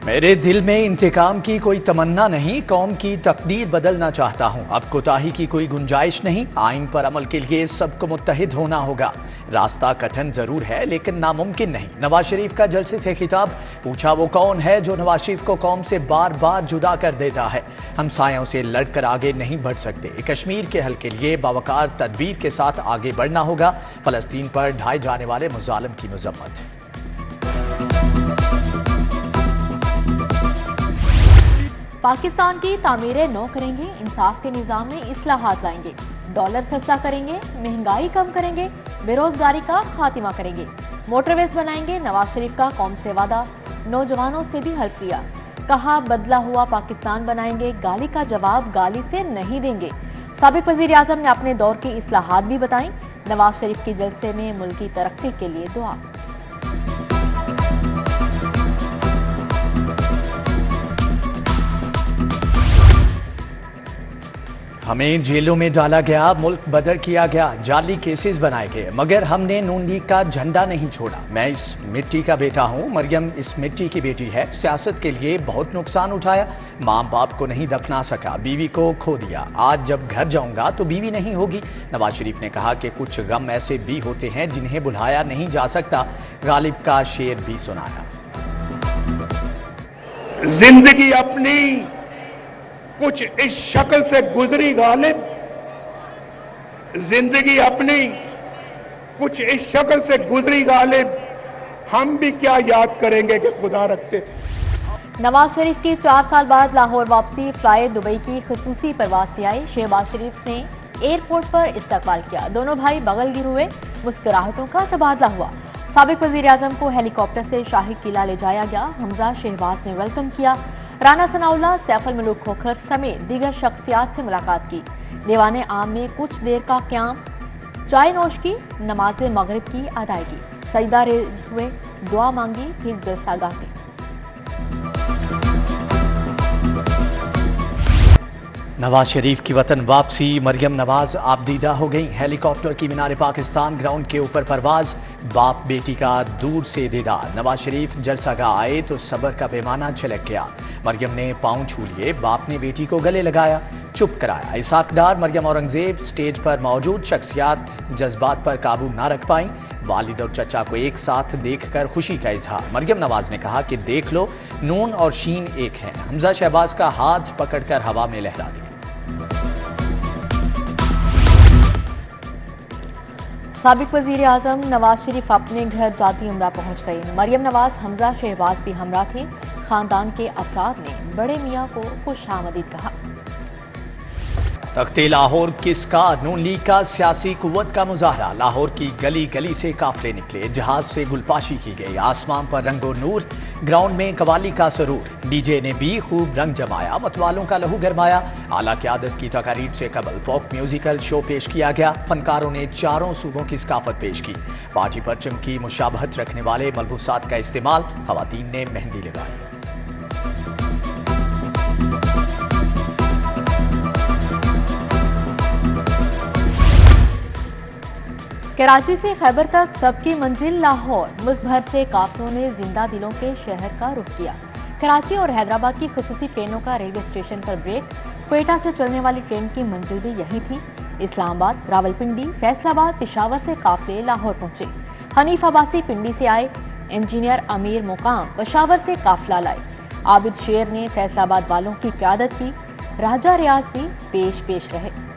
मेरे दिल में इंतकाम की कोई तमन्ना नहीं, कौम की तकदीर बदलना चाहता हूँ। अब कोताही की कोई गुंजाइश नहीं, आइन पर अमल के लिए सबको मुत्तहिद होना होगा। रास्ता कठिन जरूर है लेकिन नामुमकिन नहीं। नवाज शरीफ का जलसे से खिताब, पूछा वो कौन है जो नवाज शरीफ को कौम से बार बार जुदा कर देता है। हम सायों से लड़कर आगे नहीं बढ़ सकते। कश्मीर के हल के लिए बावकार तदबीर के साथ आगे बढ़ना होगा। फलस्तीन पर ढाए जाने वाले मुजालिम की मजम्मत। पाकिस्तान की तामीरें नौ करेंगे, इंसाफ के निज़ाम में इस्लाहात लाएंगे, डॉलर सस्ता करेंगे, महंगाई कम करेंगे, बेरोजगारी का खात्मा करेंगे, मोटरवेज बनाएंगे। नवाज शरीफ का कौम से वादा, नौजवानों से भी हल्फ लिया, कहा बदला हुआ पाकिस्तान बनाएंगे, गाली का जवाब गाली से नहीं देंगे। साबिक वजीर आजम ने अपने दौर की इस्लाहात भी बताई। नवाज शरीफ के जलसे में मुल्क की तरक्की के लिए दुआ। हमें जेलों में डाला गया, मुल्क बदर किया गया, जाली केसेस बनाए गए, मगर हमने नून लीग का झंडा नहीं छोड़ा। मैं इस मिट्टी का बेटा हूँ, मरियम इस मिट्टी की बेटी है। सियासत के लिए बहुत नुकसान उठाया, माँ बाप को नहीं दफना सका, बीवी को खो दिया। आज जब घर जाऊंगा तो बीवी नहीं होगी। नवाज शरीफ ने कहा कि कुछ गम ऐसे भी होते हैं जिन्हें भुलाया नहीं जा सकता। गालिब का शेर भी सुनाया। जिंदगी अपनी कुछ इस शक्ल से गुजरी गालिब, जिंदगी अपनी कुछ इस शक्ल से गुजरी गालिब, हम भी क्या याद करेंगे कि खुदा रखते थे। नवाज शरीफ की 4 साल बाद लाहौर वापसी, फ्लाइट दुबई की खुसूसी परवाज से आई। शहबाज शरीफ ने एयरपोर्ट पर इस्तकबाल किया, दोनों भाई बगल गिर हुए, मुस्कुराहटों का तबादला हुआ। साबिक वजीर आजम को हेलीकॉप्टर से शाही किला ले जाया गया, हमजा शहबाज ने वेलकम किया। राना सनाउल्लाह, सैफ अल मलूक खोखर समेत दीगर शख्सियात से मुलाकात की। दीवाने आम में कुछ देर का क़याम, चाय नोश की, नमाज मगरिब की अदायगी, सजदा रेज़ हुए, दुआ मांगी, फिर जलसागाह की। नवाज शरीफ की वतन वापसी, मरियम नवाज आबदीदा हो गई। हेलीकॉप्टर की मीनार पाकिस्तान ग्राउंड के ऊपर परवाज, बाप बेटी का दूर से दीदार। नवाज शरीफ जलसागाह आए तो सब्र का पैमाना छलक गया। मरियम ने पाँव छू लिए, बाप ने बेटी को गले लगाया, चुप कराया। इसाक डार, मरियम औरंगजेब स्टेज पर मौजूद शख्सियात जज्बात पर काबू ना रख पाई। वालिद और चचा को एक साथ देखकर खुशी का इजहार। मरियम नवाज ने कहा कि देख लो, नून और शीन एक हैं। हमजा शहबाज का हाथ पकड़कर हवा में लहरा दिया। साबिक वजीर आजम नवाज शरीफ अपने घर जाती उम्रा पहुंच गए। मरियम नवाज, हमजा शहबाज भी हमरा थे। खानदान के अफराद ने बड़े मियाँ को खुशामदीद कहा। तख्ते लाहौर किसका, नून लीग का सियासी कुव्वत का मुजाहरा। लाहौर की गली गली से काफिले निकले, जहाज से गुलपाशी की गई, आसमान पर रंगो नूर, ग्राउंड में कवाली का सरूर। डीजे ने भी खूब रंग जमाया, मतवालों का लहू गरमाया। आला क़यादत की तकारीर से कबल फोक म्यूजिकल शो पेश किया गया। फनकारों ने चारों सूबों की सकाफत पेश की। पार्टी परचम की मुशाबहत रखने वाले मलबूसात का इस्तेमाल, खवातीन ने मेहंदी लगाई। कराची से खैबर तक सबकी मंजिल लाहौर, मुल्क भर से काफिलों ने जिंदा दिलों के शहर का रुख किया। कराची और हैदराबाद की खुसूसी ट्रेनों का रेलवे स्टेशन पर ब्रेक, क्वेटा से चलने वाली ट्रेन की मंजिल भी यही थी। इस्लामाबाद, रावलपिंडी, फैसलाबाद, पेशावर से काफिले लाहौर पहुंचे। हनीफ अब्बासी पिंडी से आए, इंजीनियर अमीर मुकाम पेशावर से काफिला लाए। आबिद शेर ने फैसलाबाद वालों की क़यादत की, राजा रियाज भी पेश रहे।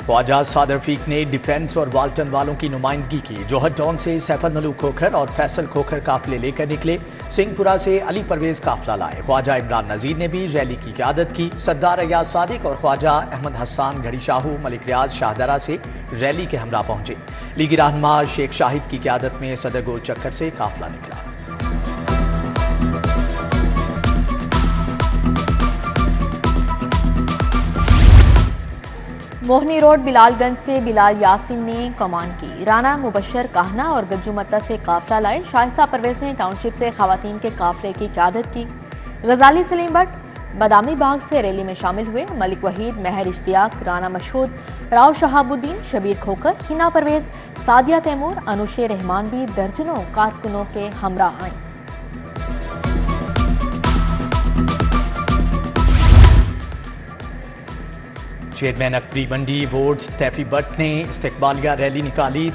ख्वाजा सादर फीक ने डिफेंस और वाल्टन वालों की नुमाइंदगी की। जोहर टाउन से सैफ अल मलूक खोखर और फैसल खोखर काफिले लेकर निकले। सिंहपुरा से अली परवेज काफिला लाए। ख्वाजा इमरान नजीर ने भी रैली की क़यादत की। सरदार अयाज सादिक और ख्वाजा अहमद हसान घड़ी शाहू मलिक रियाज शाहदरा से रैली के हमरा पहुंचे। लीगी रहनुमा शेख शाहिद की क़यादत में सदर गोल चक्कर से काफिला निकला। मोहनी रोड बिलालगंज से बिलाल यासिन ने कमान की। राना मुबशर कहना और गज्जू मत्ता से काफिला लाए। शाइस्ता परवेज ने टाउनशिप से खवातीन के काफिले की क़यादत की। गजाली सलीम भट्ट बादामी बाग से रैली में शामिल हुए। मलिक वहीद, महर इश्तियाक, राना मशहूद, राव शहाबुद्दीन, शबीर खोकर, हिना परवेज, सादिया तैमूर, अनुशे रहमान भी दर्जनों कारकुनों के हमराह आईं। चेयरमैन अकबरी मंडी बोर्ड तैफी भट्ट ने इस्तकबालिया रैली निकाली।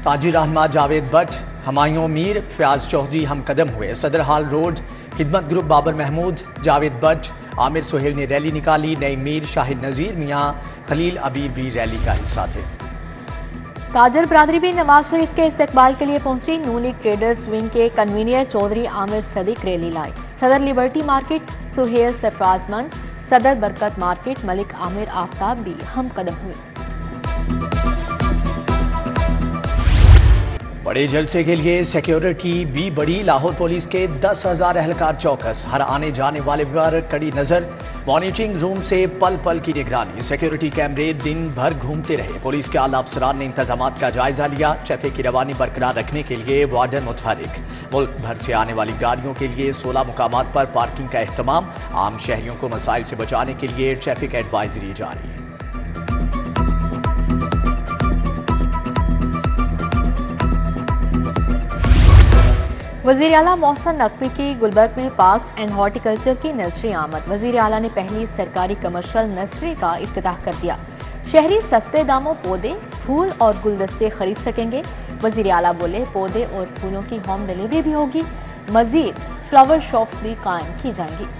ताजिर रहनमा जावेद भट्ट, हमायूं मीर, फयाज चौधरी हम कदम हुए। सदर हाल रोड खिदमत ग्रुप बाबर महमूद, जावेद भट्ट, आमिर सोहेल ने रैली निकाली। नई मीर, शाहिद नजीर, मियाँ खलील अबीर भी रैली का हिस्सा थे। ताजर बरादरी भी नवाज शरीफ के इस्तकबाल के लिए पहुंची। नून लीग ट्रेडर्स विंग के कन्वीनर चौधरी आमिर सदीक रैली लाए। सदर लिबर्टी मार्केट सुहेल सरफराजमंद, सदर बरकत मार्केट मलिक आमिर आफ्ताब भी हम कदम हुए। बड़े जलसे के लिए सिक्योरिटी भी बढ़ी। लाहौर पुलिस के 10,000 एहलकार चौकस, हर आने जाने वाले पर कड़ी नजर। मॉनिटरिंग रूम से पल पल की निगरानी। सिक्योरिटी कैमरे दिन भर घूमते रहे। पुलिस के आला अफसरान ने इंतजामात का जायजा लिया। ट्रैफिक की रवानी बरकरार रखने के लिए वार्डन मुतहरिक। मुल्क भर से आने वाली गाड़ियों के लिए 16 मुकामात पर पार्किंग का एहतमाम। आम शहरियों को मसाइल से बचाने के लिए ट्रैफिक एडवाइजरी जारी है। वज़ीर आला मोहसिन नकवी की गुलबर्ग में पार्क्स एंड हॉर्टिकल्चर की नर्सरी आमद। वज़ीर आला ने पहली सरकारी कमर्शियल नर्सरी का इफ्तिताह कर दिया। शहरी सस्ते दामों पौधे, फूल और गुलदस्ते खरीद सकेंगे। वज़ीर आला बोले पौधे और फूलों की होम डिलीवरी भी होगी। मजीद फ्लावर शॉप्स भी कायम की जाएंगी।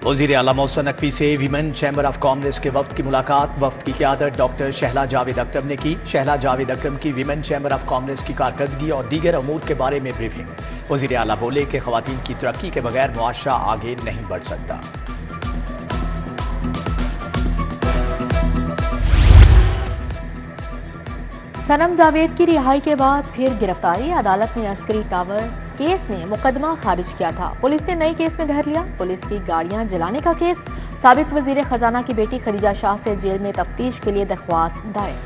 वज़ीर आला मोहसिन नकवी से वीमेन चैम्बर ऑफ कॉमर्स के वफ्द की मुलाकात। वफ्द की क़यादत डॉक्टर शहला जावेद अकरम ने की। शहला जावेद अकरम की वीमेन चैम्बर ऑफ कॉमर्स की कारकर्दगी और दीगर अमूर के बारे में ब्रीफिंग। वज़ीर आला बोले कि ख़वातीन की तरक्की के बगैर मुआशरा आगे नहीं बढ़ सकता। सनम जावेद की रिहाई के बाद फिर गिरफ्तारी। अदालत ने अस्करी टावर केस में मुकदमा खारिज किया था। पुलिस ने नए केस में धर लिया। पुलिस की गाड़ियां जलाने का केस। साबिक वजीर खजाना की बेटी खदीजा शाह से जेल में तफ्तीश के लिए दरख्वास्त दायर।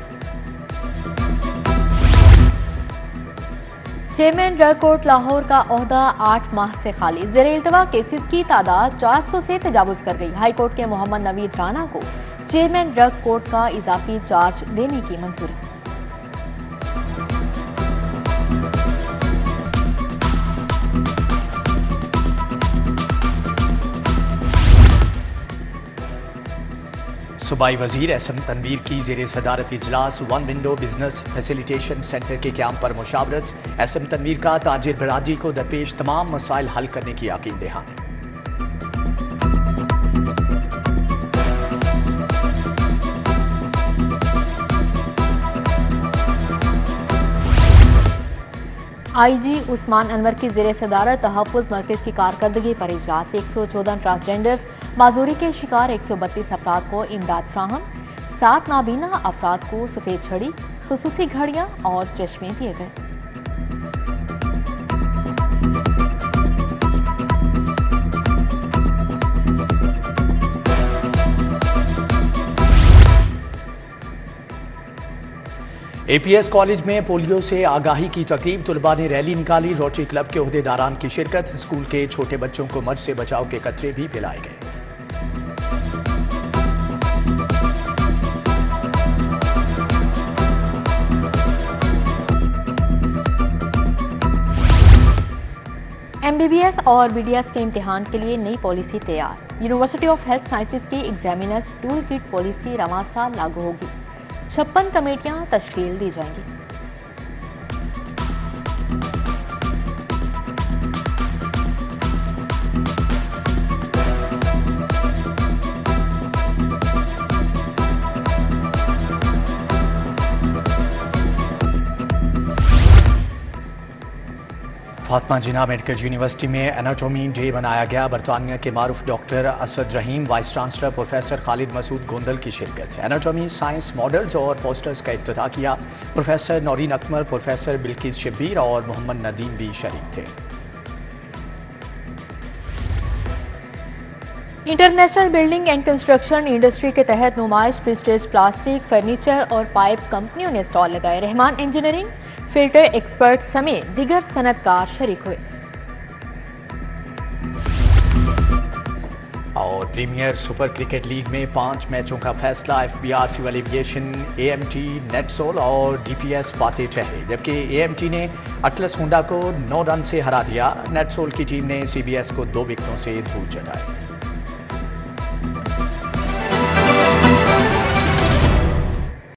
चेयरमैन ड्रग कोर्ट लाहौर का ओहदा 8 माह से खाली। ज़ेरे इल्तवा केसेस की तादाद 400 से तजावुज कर गई। हाई कोर्ट के मोहम्मद नवीद राना को चेयरमैन ड्रग कोर्ट का इजाफी चार्ज देने की मंजूरी। सूबाई वजीर एसएम तनवीर की ज़ेरे सदारत इजलास one window business facilitation centre के क़याम पर मुशावरत। एसएम तनवीर का ताजिर बरादरी को दरपेश तमाम मसाइल हल करने की यकीन दहानी। आईजी उस्मान अनवर की ज़ेरे सदारत तहफ़्फ़ुज़ मरकज़ की कारकर्दगी पर इजलास। 114 ट्रांसजेंडर्स माजूरी के शिकार 132 अफराद को इमदाद फ्राहम। 7 नाबीना अफराद को सफ़ेद छड़ी, खुसूसी घड़ियाँ और चश्मे दिए गए। एपीएस कॉलेज में पोलियो से आगाही की तकरीब। तुलबा ने रैली निकाली। रोटरी क्लब के ओहदेदारान की शिरकत। स्कूल के छोटे बच्चों को मर्ज से बचाव के कतरे भी पिलाए गए। MBBS और BDS के इम्तिहान के लिए नई पॉलिसी तैयार। यूनिवर्सिटी ऑफ हेल्थ साइंसेज की एग्जामिनर्स टूल किट पॉलिसी रवां साल लागू होगी। 56 कमेटियां तश्कील दी जाएंगी। फातिमा जिन्ना मेडिकल यूनिवर्सिटी में एनाटॉमी डे मनाया गया। बरतानिया के मारूफ doctor Asad Rahim, vice chancellor professor Khalid Masood Gondal की शिरकत। एनाटॉमी साइंस मॉडल्स और पोस्टर्स का इफ्तिताह किया। प्रोफेसर नौरीन अकमर, प्रोफेसर बिल्किस शब्बीर और मोहम्मद नदीम भी शरीक थे। International building and construction industry के तहत नुमाइश प्रेस्टीज प्लास्टिक, फर्नीचर और पाइप कंपनियों ने स्टॉल लगाए। रहमान इंजीनियरिंग, फिल्टर एक्सपर्ट समेत दीगर सनतकार शरीक हुए। और प्रीमियर सुपर क्रिकेट लीग में 5 मैचों का फैसला FBR civil aviation, AMT, NetSol और DPS पाते ठहरे, जबकि AMT ने अटलस हुंडा को 9 रन से हरा दिया। नेटसोल की टीम ने CBS को 2 विकेटों से धूल चटाई।